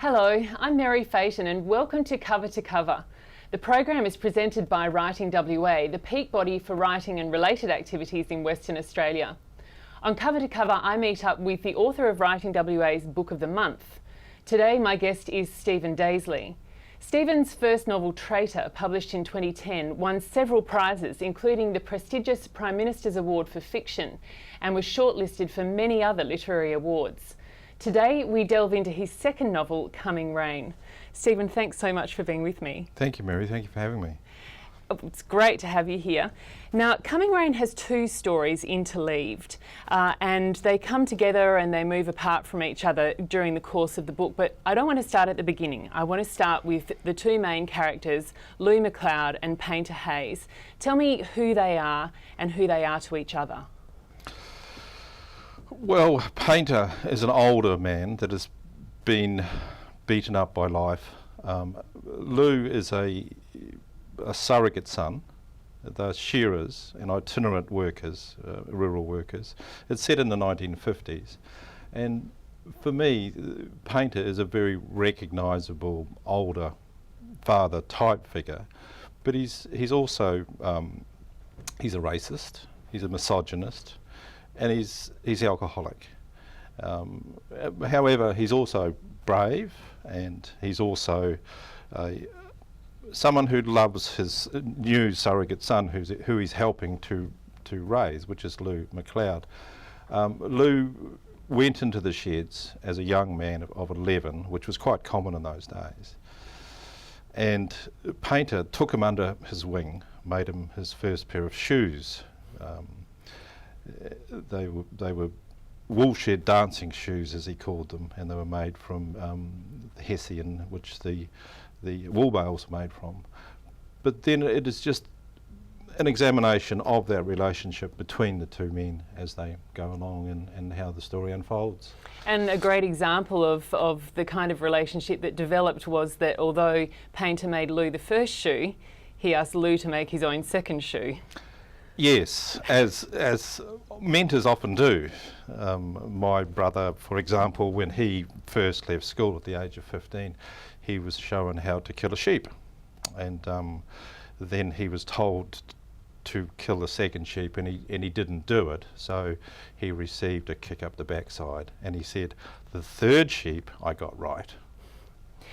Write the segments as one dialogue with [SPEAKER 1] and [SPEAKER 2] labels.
[SPEAKER 1] Hello, I'm Meri Fatin and welcome to Cover to Cover. The program is presented by Writing WA, the peak body for writing and related activities in Western Australia. On Cover to Cover, I meet up with the author of Writing WA's Book of the Month. Today, my guest is Stephen Daisley. Stephen's first novel, Traitor, published in 2010, won several prizes, including the prestigious Prime Minister's Award for Fiction, and was shortlisted for many other literary awards. Today, we delve into his second novel, Coming Rain. Stephen, thanks so much for being with me.
[SPEAKER 2] Thank you, Meri. Thank you for having me.
[SPEAKER 1] It's great to have you here. Now, Coming Rain has two stories interleaved, and they come together and they move apart from each other during the course of the book, but I don't want to start at the beginning. I want to start with the two main characters, Lou McLeod and Painter Hayes. Tell me who they are and who they are to each other.
[SPEAKER 2] Well, Painter is an older man that has been beaten up by life. Lou is a surrogate son. They're shearers and itinerant workers, rural workers. It's set in the 1950s. And for me, Painter is a very recognisable older father type figure. But he's also, he's a racist, he's a misogynist, and he's alcoholic. However, he's also brave, and he's also someone who loves his new surrogate son, who he's helping to raise, which is Lou McLeod. Lou went into the sheds as a young man of 11, which was quite common in those days. And Painter took him under his wing, made him his first pair of shoes. They were woolshed dancing shoes, as he called them, and they were made from hessian, which the wool bales are made from. But then it is just an examination of that relationship between the two men as they go along and how the story unfolds.
[SPEAKER 1] And a great example of the kind of relationship that developed was that although Painter made Lou the first shoe, he asked Lou to make his own second shoe. Yes,
[SPEAKER 2] as mentors often do. My brother, for example, when he first left school at the age of 15, he was shown how to kill a sheep, and then he was told to kill the second sheep, and he didn't do it, so he received a kick up the backside, and he said, "The third sheep I got right."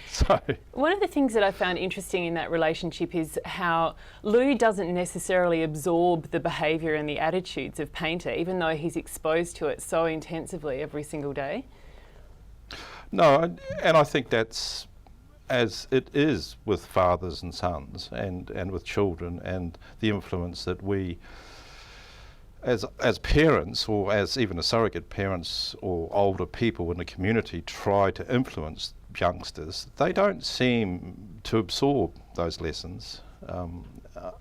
[SPEAKER 2] So
[SPEAKER 1] one of the things that I found interesting in that relationship is how Lou doesn't necessarily absorb the behaviour and the attitudes of Painter, even though he's exposed to it so intensively every single day.
[SPEAKER 2] No, and I think that's as it is with fathers and sons and with children, and the influence that we as parents, or as even as surrogate parents or older people in the community, try to influence youngsters. They don't seem to absorb those lessons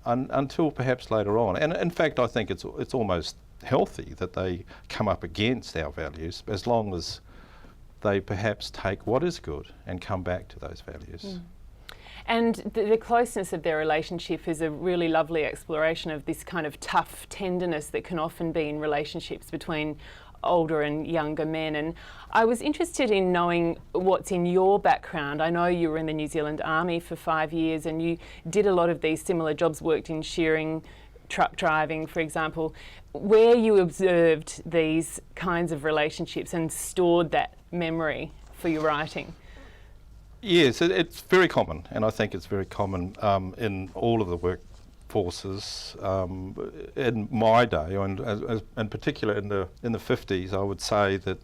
[SPEAKER 2] until perhaps later on. And in fact, I think it's almost healthy that they come up against our values, as long as they perhaps take what is good and come back to those values.
[SPEAKER 1] Mm. And the closeness of their relationship is a really lovely exploration of this kind of tough tenderness that can often be in relationships between older and younger men. And I was interested in knowing what's in your background. I know you were in the New Zealand Army for 5 years and you did a lot of these similar jobs, worked in shearing, truck driving, for example, where you observed these kinds of relationships and stored that memory for your writing.
[SPEAKER 2] Yes, it's very common, and I think it's very common in all of the workforces. In my day, and in particular in the 50s, I would say that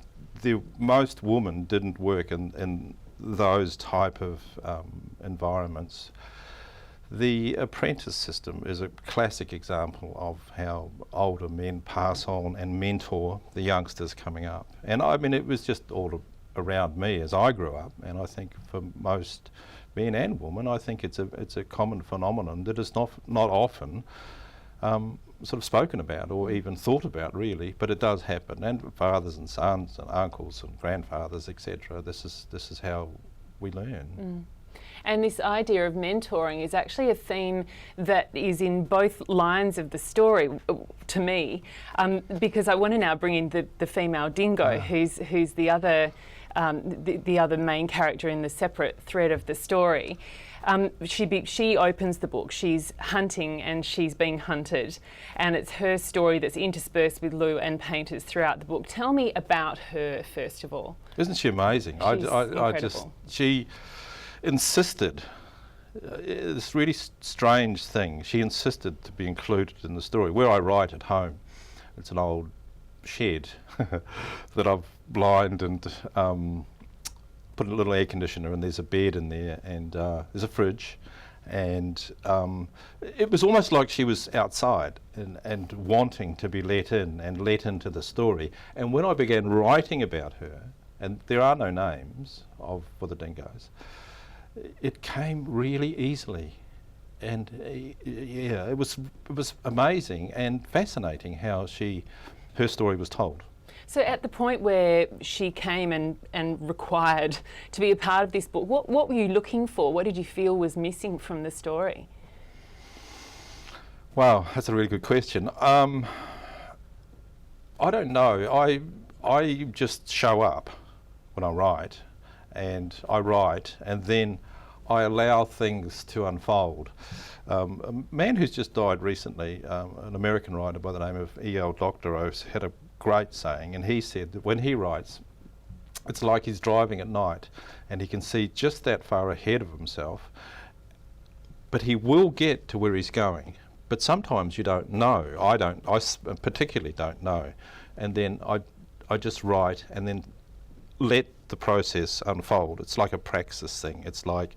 [SPEAKER 2] most women didn't work in those type of environments. The apprentice system is a classic example of how older men pass on and mentor the youngsters coming up. And I mean, it was just all around me as I grew up, and I think for most men and women, I think it's a common phenomenon that is not often sort of spoken about or even thought about, really, but it does happen. And fathers and sons and uncles and grandfathers, etc. This is how we learn.
[SPEAKER 1] Mm. And this idea of mentoring is actually a theme that is in both lines of the story, to me, because I want to now bring in the female dingo, who's the other the other main character in the separate thread of the story. She opens the book, she's hunting and she's being hunted, and it's her story that's interspersed with Lou and Painter's throughout the book. Tell me about her, first of all.
[SPEAKER 2] Isn't she amazing? She insisted, this really strange thing, she insisted to be included in the story. Where I write at home, it's an old shed that I've lined and put a little air conditioner, and there's a bed in there, and there's a fridge, and it was almost like she was outside and wanting to be let in and let into the story. And when I began writing about her, and there are no names for the dingoes, it came really easily. And yeah, it was amazing and fascinating how her story was told.
[SPEAKER 1] So at the point where she came and required to be a part of this book, what were you looking for? What did you feel was missing from the story?
[SPEAKER 2] Wow, that's a really good question. I don't know. I just show up when I write, and then I allow things to unfold. A man who's just died recently, an American writer by the name of E.L. Doctorow, had a great saying, and he said that when he writes, it's like he's driving at night and he can see just that far ahead of himself, but he will get to where he's going. But sometimes you don't know. I particularly don't know. And then I just write and then let the process unfold. It's like a praxis thing. It's like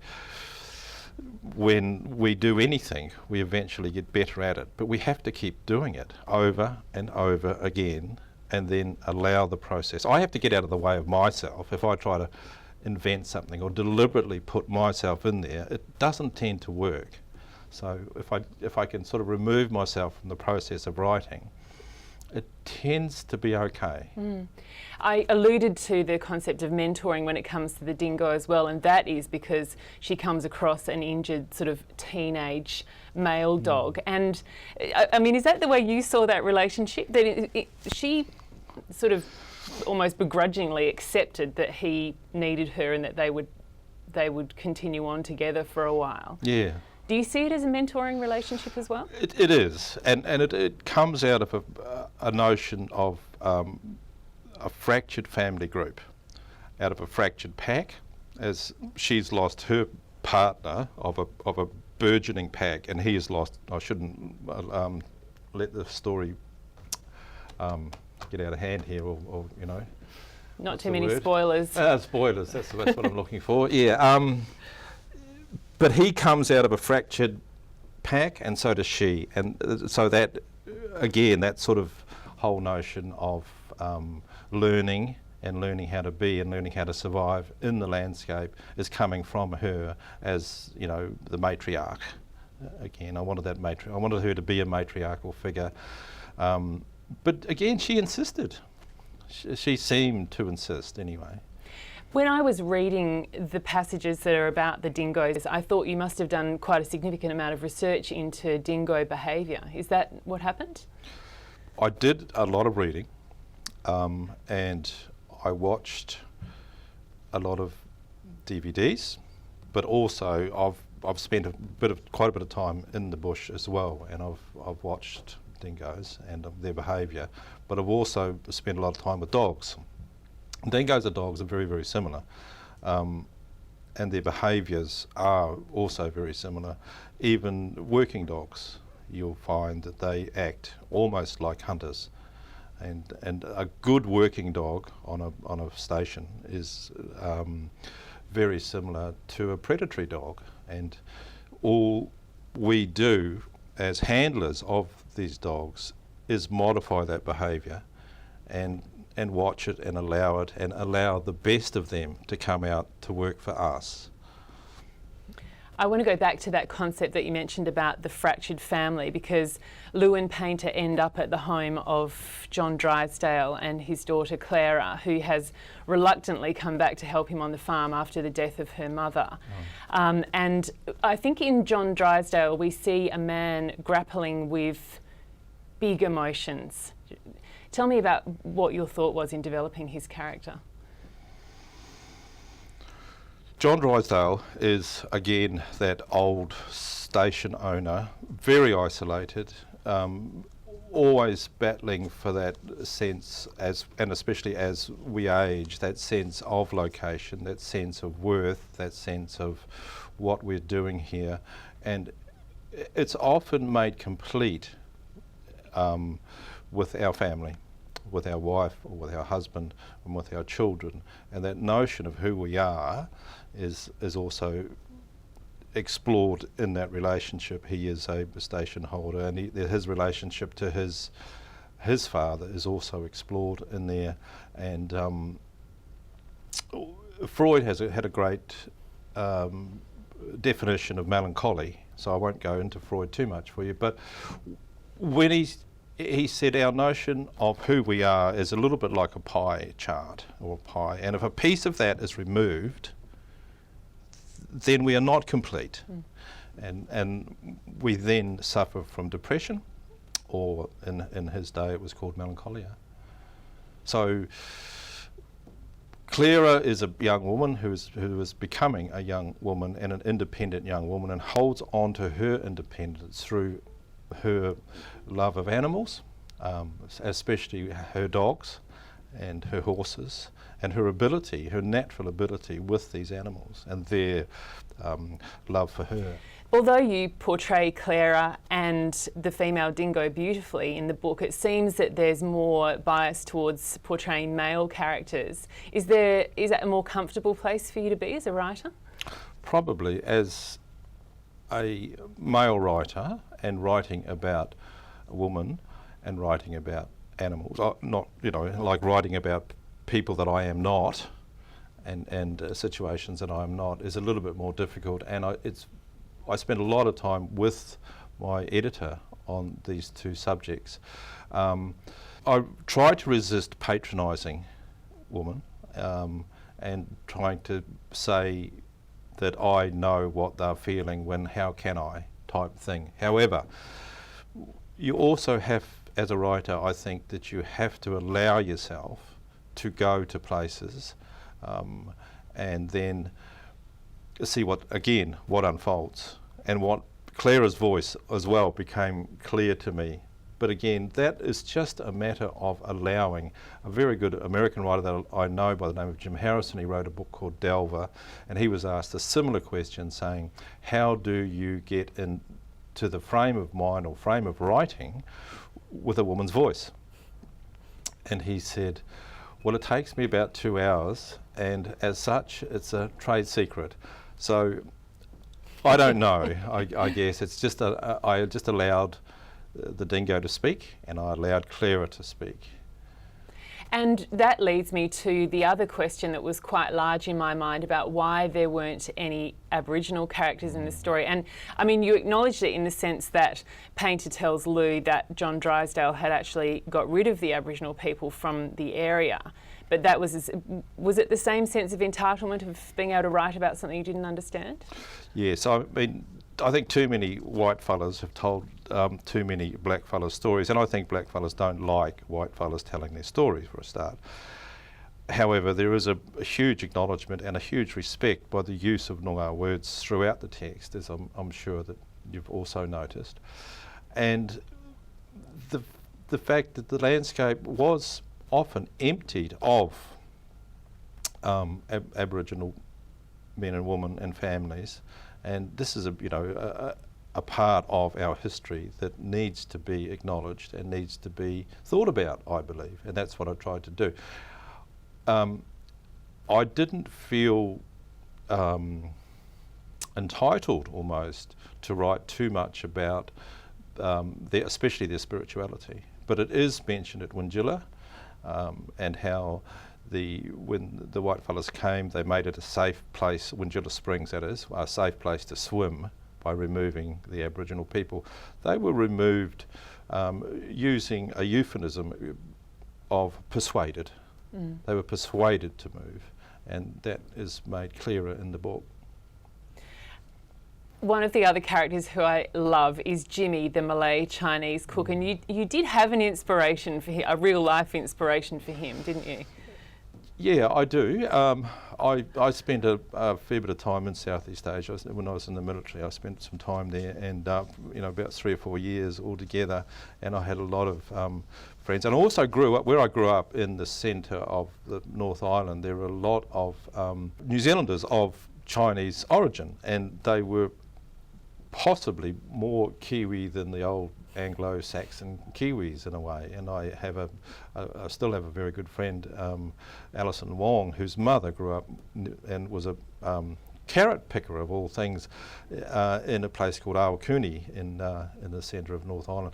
[SPEAKER 2] when we do anything, we eventually get better at it, but we have to keep doing it over and over again, and then allow the process. I have to get out of the way of myself. If I try to invent something or deliberately put myself in there, it doesn't tend to work. So if I can sort of remove myself from the process of writing, it tends to be okay.
[SPEAKER 1] I alluded to the concept of mentoring when it comes to the dingo as well, and that is because she comes across an injured sort of teenage male dog. And I mean, is that the way you saw that relationship? That she sort of almost begrudgingly accepted that he needed her and that they would continue on together for a while.
[SPEAKER 2] Yeah.
[SPEAKER 1] Do you see it as a mentoring relationship as well?
[SPEAKER 2] It is, and it comes out of a notion of a fractured family group, out of a fractured pack, as she's lost her partner of a burgeoning pack, and he has lost. I shouldn't let the story get out of hand here, or you know.
[SPEAKER 1] Not too many spoilers.
[SPEAKER 2] Spoilers. That's what I'm looking for. Yeah. But he comes out of a fractured pack, and so does she. And so that, again, that sort of whole notion of learning how to be and learning how to survive in the landscape is coming from her as, you know, the matriarch. Again, I wanted her to be a matriarchal figure. But again, she insisted. She seemed to insist anyway.
[SPEAKER 1] When I was reading the passages that are about the dingoes, I thought you must have done quite a significant amount of research into dingo behaviour. Is that what happened?
[SPEAKER 2] I did a lot of reading, and I watched a lot of DVDs, but also I've spent quite a bit of time in the bush as well, and I've watched dingoes and their behaviour, but I've also spent a lot of time with dogs. Dingoes and dogs are very, very similar, and their behaviours are also very similar. Even working dogs, you'll find that they act almost like hunters, and a good working dog on a station is very similar to a predatory dog. And all we do as handlers of these dogs is modify that behaviour and watch it and allow the best of them to come out to work for us.
[SPEAKER 1] I want to go back to that concept that you mentioned about the fractured family, because Lou and Painter end up at the home of John Drysdale and his daughter Clara, who has reluctantly come back to help him on the farm after the death of her mother. And I think in John Drysdale we see a man grappling with big emotions. Tell me about what your thought was in developing his character.
[SPEAKER 2] John Drysdale is, again, that old station owner, very isolated, always battling for that sense, and especially as we age, that sense of location, that sense of worth, that sense of what we're doing here. And it's often made complete with our family, with our wife or with our husband and with our children. And that notion of who we are is also explored in that relationship. He is a station holder, and his relationship to his father is also explored in there. And Freud had a great definition of melancholy, so I won't go into Freud too much for you, but when he said our notion of who we are is a little bit like a pie chart or a pie, and if a piece of that is removed, then we are not complete. And we then suffer from depression, or in his day it was called melancholia. So Clara is a young woman who is becoming a young woman and an independent young woman, and holds on to her independence through her love of animals, especially her dogs and her horses, and her ability, her natural ability with these animals and their love for her.
[SPEAKER 1] Although you portray Clara and the female dingo beautifully in the book, it seems that there's more bias towards portraying male characters. Is that a more comfortable place for you to be as a writer?
[SPEAKER 2] Probably, as a male writer and writing about a woman and writing about animals, not, like writing about people that I am not, and situations that I am not, is a little bit more difficult. And I spend a lot of time with my editor on these two subjects. I try to resist patronising women and trying to say that I know what they're feeling when how can I type thing. However, you also have, as a writer, I think that you have to allow yourself to go to places and then see what unfolds. And what Clara's voice as well became clear to me. But again, that is just a matter of allowing. A very good American writer that I know by the name of Jim Harrison, he wrote a book called Delver, and he was asked a similar question saying, how do you get into the frame of mind or frame of writing with a woman's voice? And he said, well, it takes me about 2 hours, and as such, it's a trade secret. So I don't know. I guess it's just I just allowed the dingo to speak, and I allowed Clara to speak.
[SPEAKER 1] And that leads me to the other question that was quite large in my mind about why there weren't any Aboriginal characters in the story. And I mean, you acknowledged it in the sense that Painter tells Lou that John Drysdale had actually got rid of the Aboriginal people from the area. But that was it the same sense of entitlement of being able to write about something you didn't understand? Yes,
[SPEAKER 2] I mean, I think too many white fellas have told too many black fellas stories, and I think black fellas don't like white fellas telling their stories for a start. However, there is a huge acknowledgement and a huge respect by the use of Noongar words throughout the text, as I'm sure that you've also noticed. And the fact that the landscape was often emptied of Aboriginal men and women and families, and this is a part of our history that needs to be acknowledged and needs to be thought about, I believe, and that's what I tried to do. I didn't feel entitled almost to write too much about especially their spirituality, but it is mentioned at Windjilla, and how when the white fellas came, they made it a safe place, Windjilla Springs that is, a safe place to swim by removing the Aboriginal people. They were removed using a euphemism of persuaded. They were persuaded to move, and that is made clearer in the book.
[SPEAKER 1] One of the other characters who I love is Jimmy, the Malay Chinese cook, and you did have an inspiration for him, a real life inspiration for him, didn't you?
[SPEAKER 2] Yeah, I do. I spent a fair bit of time in Southeast Asia. When I was in the military, I spent some time there, and about 3 or 4 years altogether. And I had a lot of friends, and I also grew up where I grew up in the centre of the North Island. There were a lot of New Zealanders of Chinese origin, and they were possibly more Kiwi than the old Anglo-Saxon Kiwis in a way. And I still have a very good friend, Alison Wong, whose mother grew up and was a carrot picker of all things in a place called Awakuni in the centre of North Island.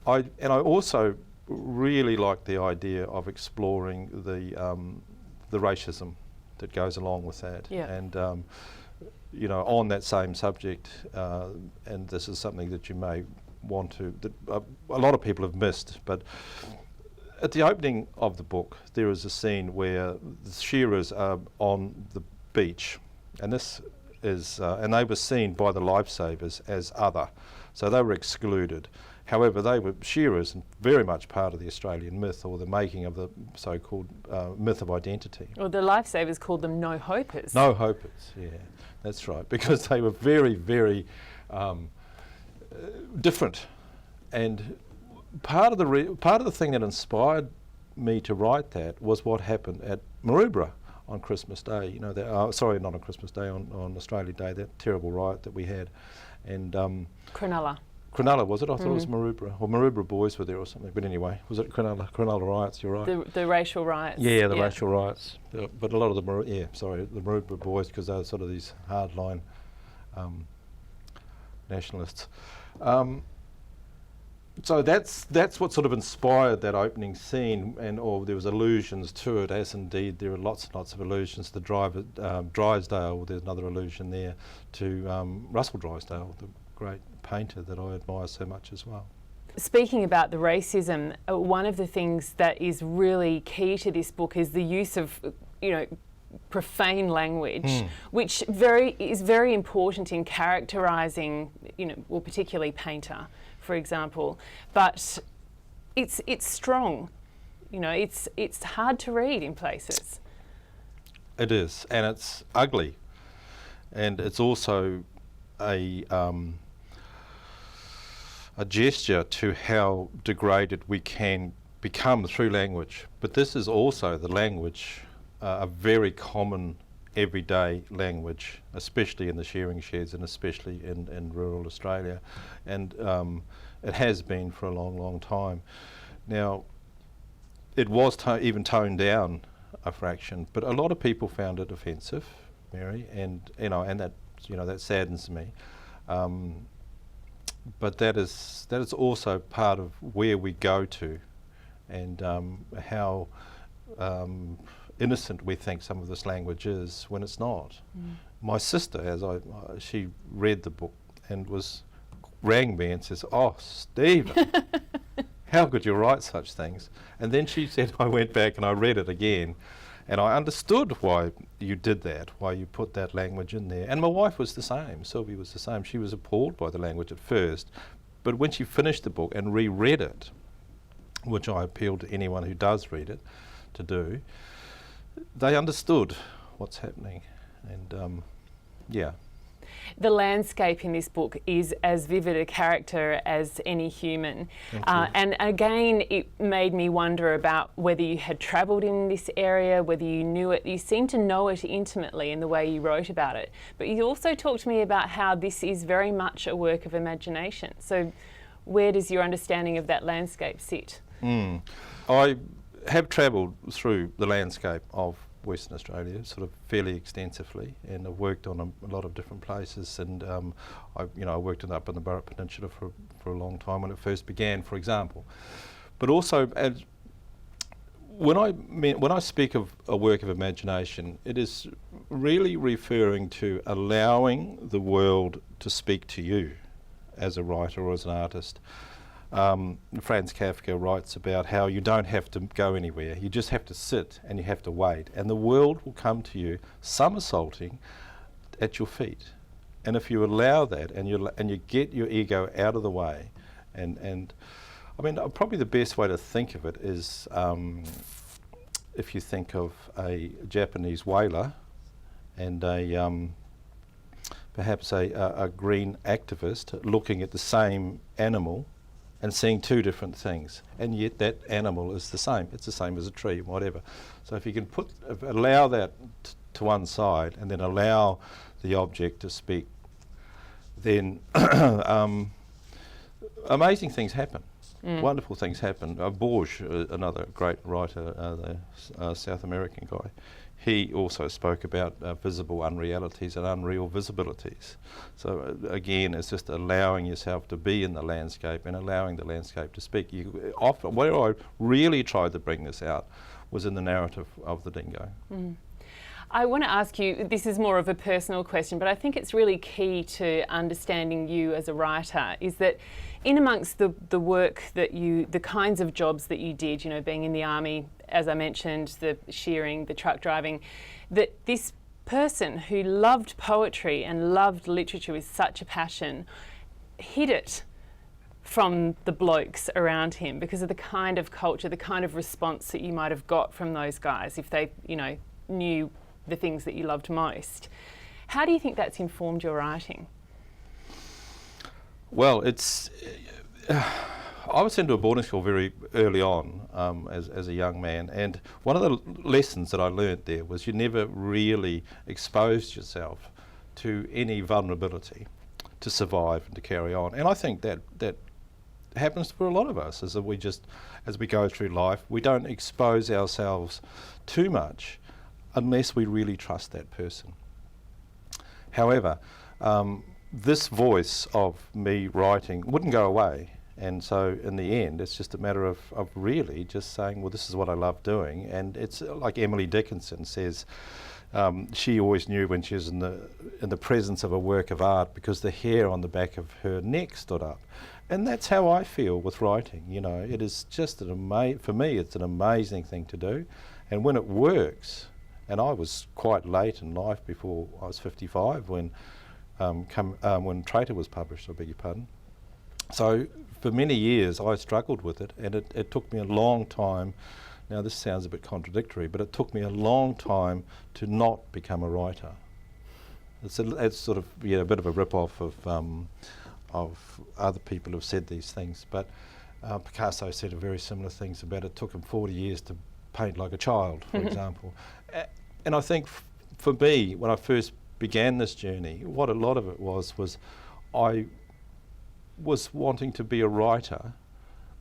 [SPEAKER 2] I also really like the idea of exploring the racism that goes along with that.
[SPEAKER 1] Yeah.
[SPEAKER 2] And on that same subject, and this is something that you may want to, that a lot of people have missed, but at the opening of the book there is a scene where the shearers are on the beach, and this is and they were seen by the lifesavers as other, so they were excluded. However, they were shearers and very much part of the Australian myth, or the making of the so-called myth of identity.
[SPEAKER 1] Well, the lifesavers called them no-hopers.
[SPEAKER 2] No-hopers, yeah, that's right, because they were very, very different. And part of the thing that inspired me to write that was what happened at Maroubra on Christmas Day. Sorry, not on Christmas Day, on Australia Day, that terrible riot that we had. And Cronulla, was it? I thought it was Maroubra. Or Maroubra boys were there or something. But anyway, was it Cronulla riots? You're right.
[SPEAKER 1] The racial riots.
[SPEAKER 2] Yeah, the racial riots. But a lot of the Maroubra boys, because they were sort of these hardline nationalists. So that's what sort of inspired that opening scene, or there was allusions to it, as indeed there are lots and lots of allusions to Drysdale. There's another allusion there to Russell Drysdale, the great painter that I admire so much as well.
[SPEAKER 1] Speaking about the racism, one of the things that is really key to this book is the use of, profane language, which is very important in characterising, particularly Painter, for example. But it's strong, it's hard to read in places.
[SPEAKER 2] It is, and it's ugly, and it's also a gesture to how degraded we can become through language. But this is also the language, a very common everyday language, especially in the shearing sheds and especially in rural Australia. And it has been for a long, long time. Now, it was even toned down a fraction, but a lot of people found it offensive, Meri, and that saddens me. But that is also part of where we go to, and how innocent we think some of this language is when it's not. My sister, she read the book and rang me and says, "Oh, Stephen, how could you write such things?" And then she said, I went back and I read it again, and I understood why you did that, why you put that language in there. And my wife was the same, Sylvie was the same. She was appalled by the language at first, but when she finished the book and reread it, which I appeal to anyone who does read it to do, they understood what's happening. And
[SPEAKER 1] The landscape in this book is as vivid a character as any human. And again, it made me wonder about whether you had travelled in this area, whether you knew it. You seem to know it intimately in the way you wrote about it. But you also talked to me about how this is very much a work of imagination. So where does your understanding of that landscape sit?
[SPEAKER 2] I have travelled through the landscape of Western Australia sort of fairly extensively, and I've worked on a lot of different places, and I worked up in the Burrup Peninsula for a long time when it first began, for example. But also, when I speak of a work of imagination, it is really referring to allowing the world to speak to you as a writer or as an artist. Franz Kafka writes about how you don't have to go anywhere, you just have to sit and you have to wait, and the world will come to you somersaulting at your feet. And if you allow that and you get your ego out of the way, and I mean, probably the best way to think of it is if you think of a Japanese whaler and perhaps a green activist looking at the same animal and seeing two different things, and yet that animal is the same. It's the same as a tree, whatever. So if you can allow that to one side and then allow the object to speak, then amazing things happen. Wonderful things happen. Borges, another great writer, the South American guy, he also spoke about visible unrealities and unreal visibilities. So again, it's just allowing yourself to be in the landscape and allowing the landscape to speak. Often, where I really tried to bring this out was in the narrative of the dingo.
[SPEAKER 1] I want to ask you, this is more of a personal question, but I think it's really key to understanding you as a writer, is that in amongst the work that the kinds of jobs that you did, you know, being in the army, as I mentioned, the shearing, the truck driving, that this person who loved poetry and loved literature with such a passion hid it from the blokes around him because of the kind of culture, the kind of response that you might have got from those guys if they, you know, knew the things that you loved most. How do you think that's informed your writing?
[SPEAKER 2] Well, I was sent to a boarding school very early on as a young man, and one of the lessons that I learned there was you never really exposed yourself to any vulnerability to survive and to carry on. And I think that happens for a lot of us, as we go through life, we don't expose ourselves too much unless we really trust that person. However, this voice of me writing wouldn't go away, and so in the end it's just a matter of really just saying, well, this is what I love doing. And it's like Emily Dickinson says, she always knew when she was in the presence of a work of art because the hair on the back of her neck stood up. And that's how I feel with writing. You know, it is just for me it's an amazing thing to do, and when it works. And I was quite late in life, before I was 55, when Traitor was published, I beg your pardon. So for many years I struggled with it, and it took me a long time. Now this sounds a bit contradictory, but it took me a long time to not become a writer. It's sort of a bit of a rip-off of other people who've said these things, but Picasso said very similar things about it took him 40 years to paint like a child, for example. And I think for me, when I first began this journey, what a lot of it was I was wanting to be a writer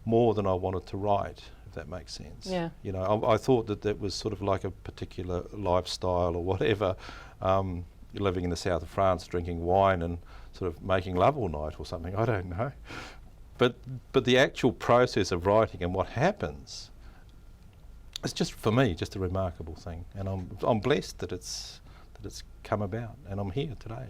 [SPEAKER 2] more than I wanted to write, if that makes sense.
[SPEAKER 1] Yeah.
[SPEAKER 2] You know, I thought that was sort of like a particular lifestyle or whatever. You're living in the south of France, drinking wine and sort of making love all night or something, I don't know. But the actual process of writing and what happens, it's just, for me, just a remarkable thing, and I'm blessed that it's come about, and I'm here today.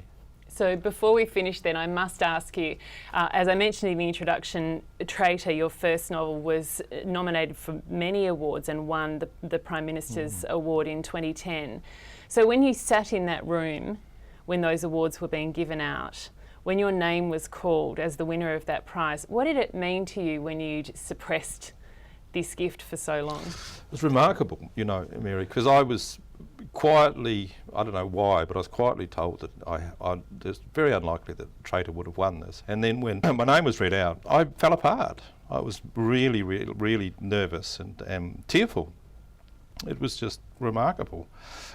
[SPEAKER 1] So before we finish then, I must ask you, as I mentioned in the introduction, Traitor, your first novel, was nominated for many awards and won the Prime Minister's award in 2010. So when you sat in that room, when those awards were being given out, when your name was called as the winner of that prize, what did it mean to you when you'd suppressed this gift for so long?
[SPEAKER 2] It was remarkable, you know, Meri, because I was quietly, I don't know why, but I was quietly told that it's very unlikely that Traitor would have won this. And then when my name was read out, I fell apart. I was really, really, really nervous and tearful. It was just remarkable.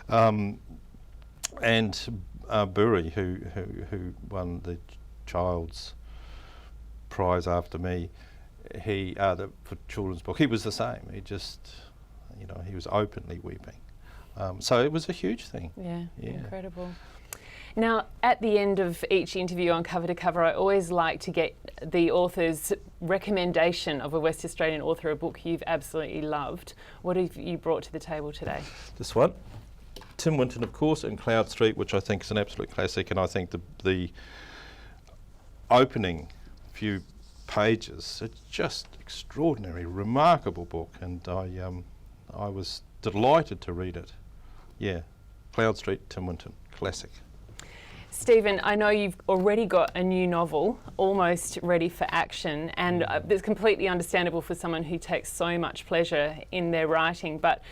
[SPEAKER 2] And Burry, who won the Child's Prize after me, for children's book, he was the same. He just, you know, he was openly weeping. So it was a huge thing.
[SPEAKER 1] Yeah, incredible. Now, at the end of each interview on Cover to Cover, I always like to get the author's recommendation of a West Australian author, a book you've absolutely loved. What have you brought to the table today?
[SPEAKER 2] This one, Tim Winton, of course, and Cloud Street, which I think is an absolute classic, and I think the opening few pages, it's just extraordinary, remarkable book, and I was delighted to read it. Yeah, Cloud Street, Tim Winton, classic.
[SPEAKER 1] Stephen, I know you've already got a new novel almost ready for action, and it's completely understandable for someone who takes so much pleasure in their writing, but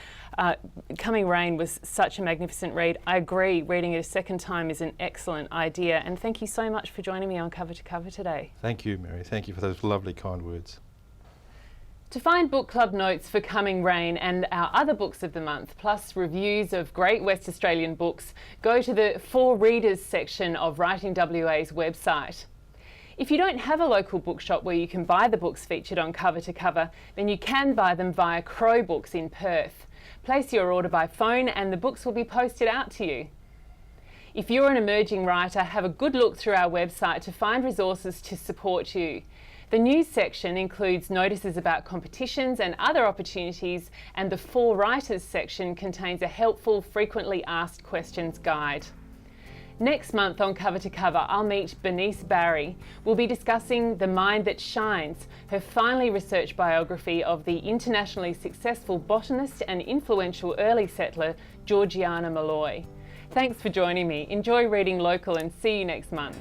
[SPEAKER 1] Coming Rain was such a magnificent read. I agree, reading it a second time is an excellent idea, and thank you so much for joining me on Cover to Cover today.
[SPEAKER 2] Thank you, Meri. Thank you for those lovely, kind words.
[SPEAKER 1] To find book club notes for Coming Rain and our other books of the month, plus reviews of great West Australian books, go to the For Readers section of Writing WA's website. If you don't have a local bookshop where you can buy the books featured on Cover to Cover, then you can buy them via Crow Books in Perth. Place your order by phone and the books will be posted out to you. If you're an emerging writer, have a good look through our website to find resources to support you. The news section includes notices about competitions and other opportunities, and the For Writers section contains a helpful frequently asked questions guide. Next month on Cover to Cover, I'll meet Bernice Barry. We'll be discussing The Mind That Shines, her finally researched biography of the internationally successful botanist and influential early settler Georgiana Malloy. Thanks for joining me. Enjoy reading local and see you next month.